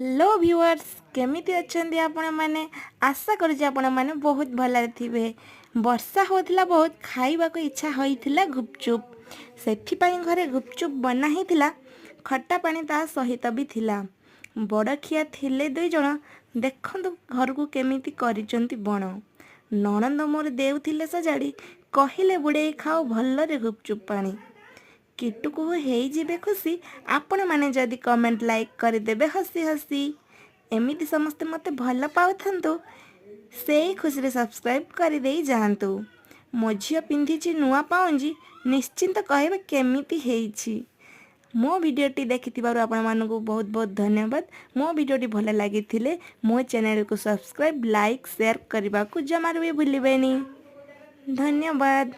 Hello viewers केमिति अछंती आपण माने आशा करूची आपण माने बहुत भल थिबे। वर्षा होतिला बहुत खाइबा को इच्छा होइथिला गुपचुप सेठी पई घरे गुपचुप बना हिथिला खट्टा पानी ता सहित भी थिला। बड़खिया थिले दुई जण देखंतु घर को केमिति करिचंती बण नणंद मोर देउथिले सजाड़ी कहिले बुड़े खाओ भल्लरे गुपचुप पानी किटुकु हेजिबे खुशी आपण माने जदि कमेंट लाइक करदेबे हसी हसी एमिति समस्ते मते भल पाउथंतु से खुशी रे सब्सक्राइब कर दे जातु। मो झियो पिंधिची नुआ पाउंजी निश्चिंत कहबे केमिति हेइछि। मो वीडियोटी देखिथिबारु आपण मानकु बहुत बहुत धन्यवाद। मो वीडियोटी भल लागिथिले मो चैनल को सब्सक्राइब लाइक शेयर करबा को जमार भी भूलिबेनी। धन्यवाद।